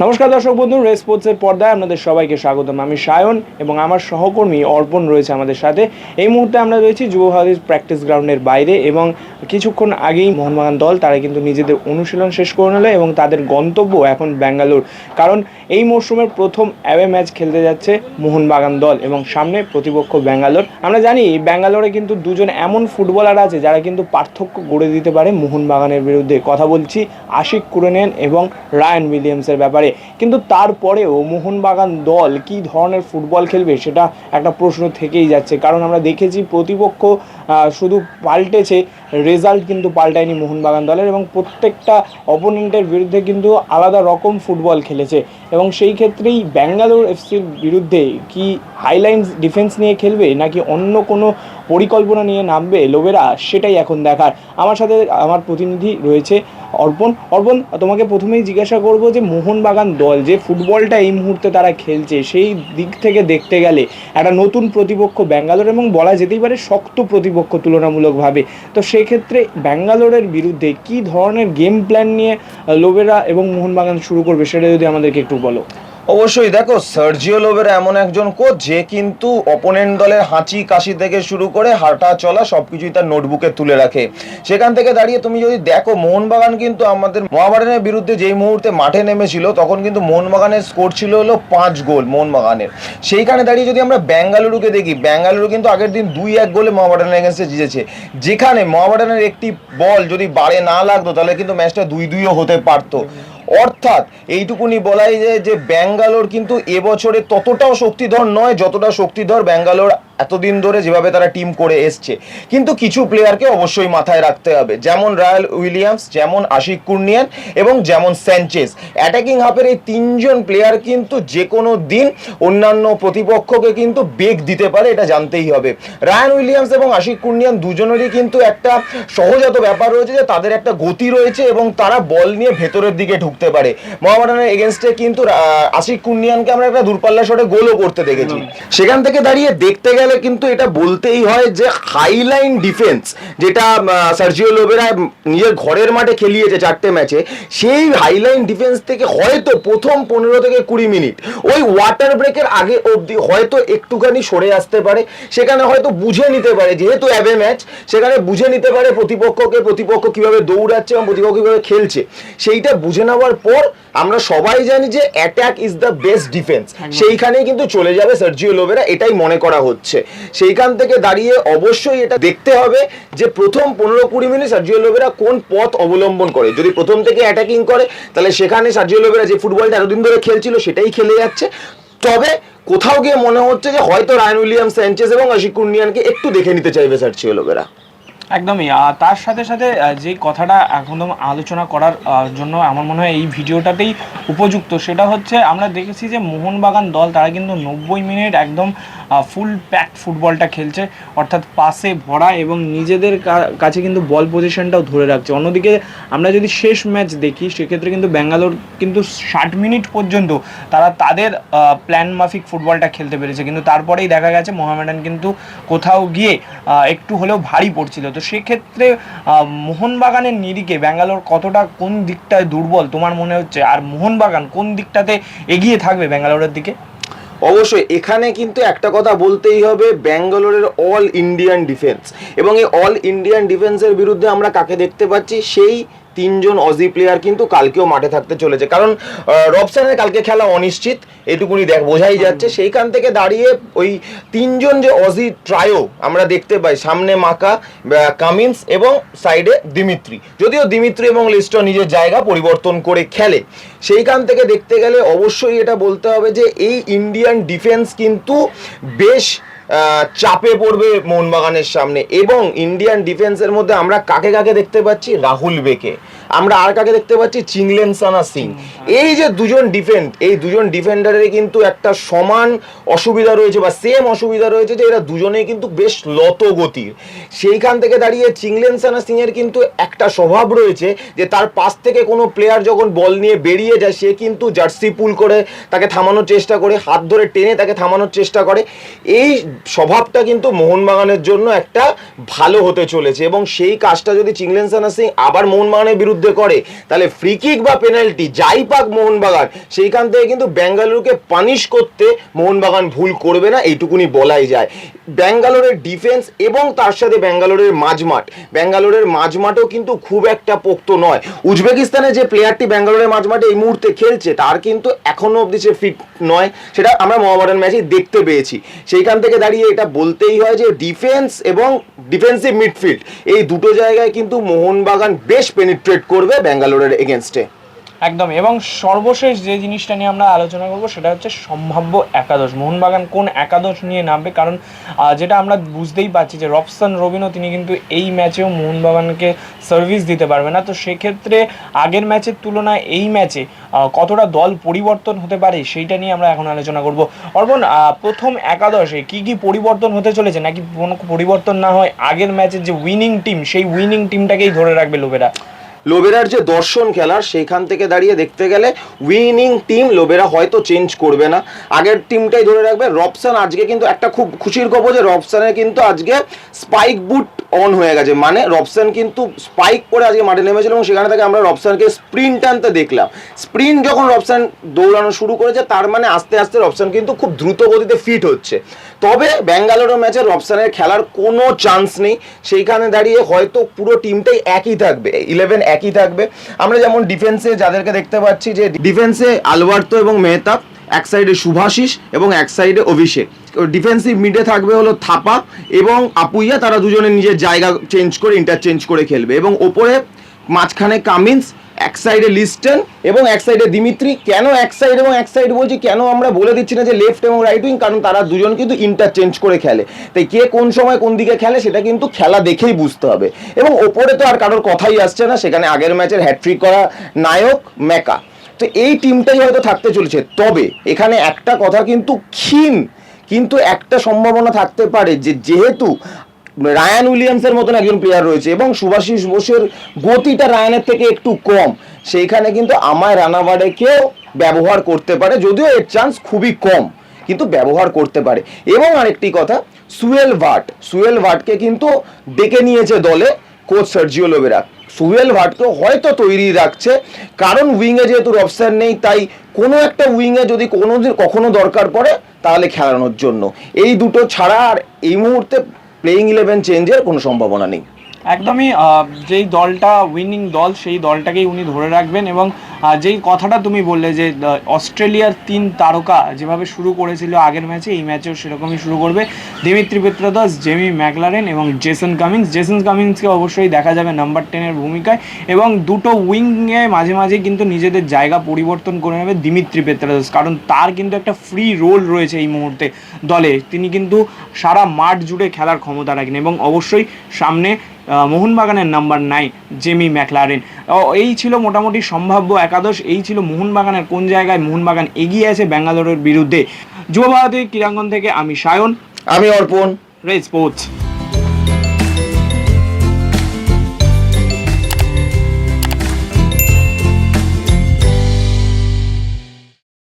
নমস্কার দর্শক বন্ধু, রেস স্পোর্টসের পর্দায় আপনাদের সবাইকে স্বাগতম। আমি সায়ন এবং আমার সহকর্মী অর্পণ রয়েছে আমাদের সাথে। এই মুহূর্তে আমরা রয়েছি যুব ভারতীর প্র্যাকটিস গ্রাউন্ডের বাইরে এবং কিছুক্ষণ আগেই মোহনবাগান দল তারা কিন্তু নিজেদের অনুশীলন শেষ করে নিল এবং তাদের গন্তব্য এখন ব্যাঙ্গালোর। কারণ এই মরশুমের প্রথম অ্যাওয়ে ম্যাচ খেলতে যাচ্ছে মোহনবাগান দল এবং সামনে প্রতিপক্ষ ব্যাঙ্গালোর। আমরা জানি ব্যাঙ্গালোরে কিন্তু দুজন এমন ফুটবলার আছে যারা কিন্তু পার্থক্য গড়ে দিতে পারে মোহনবাগানের বিরুদ্ধে। কথা বলছি আশিক কুরেনিয়ান এবং রায়ান উইলিয়ামসের ব্যাপারে। কিন্তু তারপরেও মোহনবাগান দল কী ধরনের ফুটবল খেলবে সেটা একটা প্রশ্ন থেকেই যাচ্ছে। কারণ আমরা দেখেছি প্রতিপক্ষ শুধু পাল্টেছে, রেজাল্ট কিন্তু পাল্টায়নি মোহনবাগান দলের, এবং প্রত্যেকটা অপোনেন্টের বিরুদ্ধে কিন্তু আলাদা রকম ফুটবল খেলেছে। এবং সেই ক্ষেত্রেই ব্যাঙ্গালোর এফসির বিরুদ্ধে কি হাইলাইন ডিফেন্স নিয়ে খেলবে নাকি অন্য কোনো পরিকল্পনা নিয়ে নামবে লোবেরা, সেটাই এখন দেখার। আমার সাথে আমার প্রতিনিধি রয়েছে অর্পণ, তোমাকে প্রথমেই জিজ্ঞাসা করব যে মোহনবাগান দল যে ফুটবলটা এই মুহূর্তে তারা খেলছে সেই দিক থেকে দেখতে গেলে একটা নতুন প্রতিপক্ষ ব্যাঙ্গালোর, এবং বলা যেতেই পারে শক্ত প্রতিপক্ষ তুলনামূলকভাবে। তো সেক্ষেত্রে ব্যাঙ্গালোরের বিরুদ্ধে কী ধরনের গেম প্ল্যান নিয়ে লোবেরা এবং মোহনবাগান শুরু করবে সেটা যদি আমাদেরকে একটু বলো। অবশ্যই দেখো, সার্জিও লোবেরা এমন একজন কোচ যে কিন্তু অপোনেন্ট দলের হাঁচি কাশি থেকে শুরু করে হাঁটা চলা সবকিছুই তার নোটবুকে তুলে রাখে। সেখান থেকে দাঁড়িয়ে তুমি যদি দেখো, মোহনবাগান কিন্তু আমাদের মোহামেডানের বিরুদ্ধে যেই মুহূর্তে মাঠে নেমেছিল তখন কিন্তু মোহনবাগানের স্কোর ছিল হলো 5 গোল মোহনবাগানের। সেইখানে দাঁড়িয়ে যদি আমরা বেঙ্গালুরুকে দেখি, বেঙ্গালুরু কিন্তু আগের দিন 2-1 গোলে মোহামেডানের এগেন্সে জিতেছে, যেখানে মোহামেডানের একটি বল যদি বারে না লাগতো তাহলে কিন্তু ম্যাচটা 2-2ও হতে পারতো। অর্থাৎ এইটুকুনি বলাই যায় যে ব্যাঙ্গালোর কিন্তু এবছরে ততটাও শক্তিধর নয় যতটা শক্তিধর ব্যাঙ্গালোর এতদিন ধরে যেভাবে তারা টিম করে এসছে। কিন্তু কিছু প্লেয়ারকে অবশ্যই মাথায় রাখতে হবে, যেমন রায়াল উইলিয়ামস, যেমন আশিক কুর্নিয়ান এবং যেমন স্যানচেজ। অ্যাটাকিং হাফের এই তিনজন প্লেয়ার কিন্তু যে কোনো দিন অন্যান্য প্রতিপক্ষকে কিন্তু বেগ দিতে পারে, এটা জানতেই হবে। রায়ান উইলিয়ামস এবং আশিক কুর্নিয়ান দুজনেরই কিন্তু একটা সহজাত ব্যাপার রয়েছে যে তাদের একটা গতি রয়েছে এবং তারা বল নিয়ে ভেতরের দিকে ঢুকতে পারে। মোহামেডানের এগেনস্টে কিন্তু আশিক কুর্নিয়ানকে আমরা একটা দূরপাল্লা শটে গোলও করতে দেখেছি। সেখান থেকে দাঁড়িয়ে দেখতে গেলে কিন্তু এটা বলতেই হয় যে হাইলাইন ডিফেন্স যেটা সার্জিও লোবেরা নিজের ঘরের মাঠে খেলিয়েছে 4টে ম্যাচে, সেই হাইলাইন ডিফেন্স থেকে হয়তো প্রথম 15 থেকে 20 মিনিট ওই ওয়াটার ব্রেকের আগে অবধি হয়তো একটুখানি সরে আসতে পারে। সেখানে হয়তো বুঝে নিতে পারে, যেহেতু অ্যাওয়ে ম্যাচ, সেখানে বুঝে নিতে পারে প্রতিপক্ষ কিভাবে দৌড়াচ্ছে এবং প্রতিপক্ষ কিভাবে খেলছে। সেইটা বুঝে নেওয়ার পর আমরা সবাই জানি যে attack is the best defence, সেইখানেই কিন্তু চলে যাবে সার্জিও লোবেরা, এটাই মনে করা হচ্ছে। সেইখান থেকে দাঁড়িয়ে অবশ্যই এটা দেখতে হবে যে প্রথম 15-20 মিনিট সার্জিও লোবেরা কোন পথ অবলম্বন করে। যদি প্রথম থেকে অ্যাটাকিং করে তাহলে সেখানে সার্জিও লোবেরা যে ফুটবলটা এতদিন ধরে খেলছিল সেটাই খেলে যাচ্ছে। তবে কোথাও গিয়ে মনে হচ্ছে যে হয়তো রায়ান উইলিয়ামস, স্যানচেজ এবং আশিক কুর্নিয়ানকে একটু দেখে নিতে চাইবে সার্জিও লোবেরা। একদমই। তার সাথে সাথে যে কথাটা একদম আলোচনা করার জন্য আমার মনে হয় এই ভিডিওটাতেই উপযুক্ত, সেটা হচ্ছে আমরা দেখেছি যে মোহনবাগান দল তারা কিন্তু 90 মিনিট একদম ফুল প্যাকড ফুটবলটা খেলছে, অর্থাৎ পাসে ভরা এবং নিজেদের কাছে কিন্তু বল পজিশনটাও ধরে রাখছে। অন্যদিকে আমরা যদি শেষ ম্যাচ দেখি সেক্ষেত্রে কিন্তু ব্যাঙ্গালোর কিন্তু 60 মিনিট পর্যন্ত তারা তাদের প্ল্যান মাফিক ফুটবলটা খেলতে পেরেছে, কিন্তু তারপরেই দেখা গেছে মোহামেডান কিন্তু কোথাও গিয়ে একটু হলেও ভারী পড়ছিল। তো সেক্ষেত্রে মোহনবাগানের নিরিখে ব্যাঙ্গালোর কতটা কোন দিকটায় দুর্বল তোমার মনে হচ্ছে, আর মোহনবাগান কোন দিকটাতে এগিয়ে থাকবে ব্যাঙ্গালোরের দিকে? অবশ্যই এখানে কিন্তু একটা কথা বলতেই হবে, ব্যাঙ্গালোরের অল ইন্ডিয়ান ডিফেন্স, এবং এই অল ইন্ডিয়ান ডিফেন্সের বিরুদ্ধে আমরা কাকে দেখতে পাচ্ছি, সেই 3জন অজি প্লেয়ার কিন্তু কালকেও মাঠে থাকতে চলেছে। কারণ রবসানের কালকে খেলা অনিশ্চিত, এটুকুনি বোঝাই যাচ্ছে। সেইখান থেকে দাঁড়িয়ে ওই 3জন যে অজি ট্রায়ো আমরা দেখতে পাই, সামনে মাকা, কামিন্স এবং সাইডে দিমিত্রি, যদিও দিমিত্রি এবং লিস্টো নিজের জায়গা পরিবর্তন করে খেলে। সেইখান থেকে দেখতে গেলে অবশ্যই এটা বলতে হবে যে এই ইন্ডিয়ান ডিফেন্স কিন্তু বেশ চাপে পড়বে মোহনবাগানের সামনে। এবং ইন্ডিয়ান ডিফেন্সের মধ্যে আমরা কাকে কাকে দেখতে পাচ্ছি, রাহুল বেকে, আমরা আর কাকে দেখতে পাচ্ছি, চিংলেনসানা সিং। এই যে দুজন ডিফেন্ডারের কিন্তু একটা সমান অসুবিধা রয়েছে বা সেম অসুবিধা রয়েছে যে এরা দুজনেই কিন্তু বেশ লত গতির। সেইখান থেকে দাঁড়িয়ে চিংলেনসানা সিং এর কিন্তু একটা স্বভাব রয়েছে যে তার পাশ থেকে কোনো প্লেয়ার যখন বল নিয়ে বেরিয়ে যায় সে কিন্তু জার্সি পুল করে তাকে থামানোর চেষ্টা করে, হাত ধরে টেনে তাকে থামানোর চেষ্টা করে। এই স্বভাবটা কিন্তু মোহনবাগানের জন্য একটা ভালো হতে চলেছে, এবং সেই কাজটা যদি চিংলেনসানা সিং আবার মোহনবাগানের বিরুদ্ধে বিরুদ্ধে করে, তাহলে ফ্রি কিক বা পেনাল্টি যাই পাক মোহনবাগান সেইখান থেকে কিন্তু ব্যাঙ্গালোরকে পানিশ করতে মোহনবাগান ভুল করবে না, এইটুকুনি বলাই যায়। ব্যাঙ্গালোরের ডিফেন্স এবং তার সাথে ব্যাঙ্গালোরের মাঝমাঠও কিন্তু খুব একটা পোক্ত নয়। উজবেকিস্তানের যে প্লেয়ারটি ব্যাঙ্গালোরের মাঝমাঠে এই মুহূর্তে খেলছে তার কিন্তু এখনো অবধি সে ফিট নয়, সেটা আমরা মোহামেডান ম্যাচে দেখতে পেয়েছি। সেইখান থেকে দাঁড়িয়ে এটা বলতেই হয় যে ডিফেন্স এবং ডিফেন্সিভ মিডফিল্ড এই দুটো জায়গায় কিন্তু মোহনবাগান বেশ পেনিট্রেট করবে ব্যাঙ্গালোরের এগেনস্টে। একদম। এবং সর্বশেষ যে জিনিসটা নিয়ে আমরা আলোচনা করব সেটা হচ্ছে সম্ভাব্য একাদশ। মোহনবাগান কোন একাদশ নিয়ে নামবে, কারণ যেটা আমরা বুঝতেই পারছি যে রবসন রবিনো তিনি কিন্তু এই ম্যাচেও মোহনবাগানকে সার্ভিস দিতে পারবে না। তো সেক্ষেত্রে আগের ম্যাচের তুলনায় এই ম্যাচে কতটা দল পরিবর্তন হতে পারে সেইটা নিয়ে আমরা এখন আলোচনা করব। অর্পণ, প্রথম একাদশে কি কি পরিবর্তন হতে চলেছে, নাকি কোনো পরিবর্তন না হয় আগের ম্যাচের যে উইনিং টিম সেই উইনিং টিমটাকেই ধরে রাখবে লোবেরার যে দর্শন খেলার সেইখান থেকে দাঁড়িয়ে দেখতে গেলে উইনিং টিম লোবেরা হয়তো চেঞ্জ করবে না, আগের টিমটাই ধরে রাখবে। রবসন আজকে কিন্তু একটা খুব খুশির খবর যে রবসনের কিন্তু আজকে স্পাইক বুট অন হয়ে গেছে, মানে রবসন কিন্তু স্পাইক করে আজকে মাঠে নেমেছিল এবং সেখানে থেকে আমরা রবসনকে স্প্রিন্ট আনতে দেখলাম। স্প্রিন্ট যখন রবসন দৌড়ানো শুরু করেছে তার মানে আস্তে আস্তে রবসন কিন্তু খুব দ্রুত গতিতে ফিট হচ্ছে। তবে ব্যাঙ্গালোর ম্যাচে রবসনের খেলার কোনো চান্স নেই, সেইখানে দাঁড়িয়ে হয়তো পুরো টিমটাই একই থাকবে, 11 একই থাকবে। আমরা যেমন ডিফেন্সে যাদেরকে দেখতে পাচ্ছি যে ডিফেন্সে আলবার্তো এবং মেহতাব, এক সাইডে শুভাশিস এবং এক সাইডে অভিষেক। ডিফেন্সিভ মিডে থাকবে হলো থাপা এবং আপুইয়া, তারা দুজনে নিজের জায়গা চেঞ্জ করে ইন্টারচেঞ্জ করে খেলবে। এবং ওপরে মাঝখানে কামিন্স, এক সাইডে লিস্টন এবং এক সাইডে দিমিত্রি। কেন এক সাইড এবং এক সাইড বলছি, কেন আমরা বলে দিচ্ছি না যে লেফট এবং রাইট উইং, কারণ তারা দুজন কিন্তু ইন্টারচেঞ্জ করে খেলে, তাই কে কোন সময় কোন দিকে খেলে সেটা কিন্তু খেলা দেখেই বুঝতে হবে। এবং ওপরে তো আর কারোর কথাই আসছে না, সেখানে আগের ম্যাচের হ্যাটট্রিক করা নায়ক মেকা, তো এই টিমটাই হয়তো থাকতে চলেছে। তবে এখানে একটা কথা কিন্তু একটা সম্ভাবনা থাকতে পারে যে যেহেতু রায়ান উইলিয়ামসের মতন একজন প্লেয়ার রয়েছে এবং শুভাশিস বোসের গতিটা রায়ানের থেকে একটু কম, সেইখানে কিন্তু আমায় রানাবাড়েকেও ব্যবহার করতে পারে, যদিও এর চান্স খুবই কম, কিন্তু ব্যবহার করতে পারে। এবং আরেকটি কথা, সুয়েল ভাটকে কিন্তু ডেকে নিয়েছে দলে কোচ সার্জিও লোবেরা। সুয়েল ভাটকে হয়তো তৈরি রাখছে, কারণ উইংয়ে যেহেতু রবসন নেই, তাই কোনো একটা উইংয়ে যদি কখনো দরকার পড়ে তাহলে খেলানোর জন্য। এই দুটো ছাড়া আর এই মুহূর্তে প্লেইং 11 চেঞ্জের কোনো সম্ভাবনা নেই। একদমই। যেই দলটা উইনিং দল সেই দলটাকেই উনি ধরে রাখবেন। এবং যেই কথাটা তুমি বললে যে অস্ট্রেলিয়ার 3 তারকা যেভাবে শুরু করেছিল আগের ম্যাচে, এই ম্যাচেও সেরকমই শুরু করবে। দিমিত্রি পেত্রাদাস, জেমি ম্যাকলারেন এবং জেসন কামিন্সকে অবশ্যই দেখা যাবে নাম্বার 10-এর ভূমিকায়। এবং দুটো উইংয়ে মাঝে মাঝে কিন্তু নিজেদের জায়গা পরিবর্তন করে নেবে দিমিত্রি পেত্রাদাস, কারণ তার কিন্তু একটা ফ্রি রোল রয়েছে এই মুহূর্তে দলে। তিনি কিন্তু সারা মাঠ জুড়ে খেলার ক্ষমতা রাখেন। এবং অবশ্যই সামনে মোহনবাগানের নাম্বার 9 জেমি ম্যাকলারেন। এই ছিল মোটামুটি সম্ভাব্য একাদশ। এই ছিল মোহনবাগানের কোন জায়গায় মোহনবাগান এগিয়ে আছে ব্যাঙ্গালোরের বিরুদ্ধে। যুব ভারতী ক্রীড়াঙ্গন থেকে আমি সায়ন, আমি অর্পণ, রেড স্পোর্টস।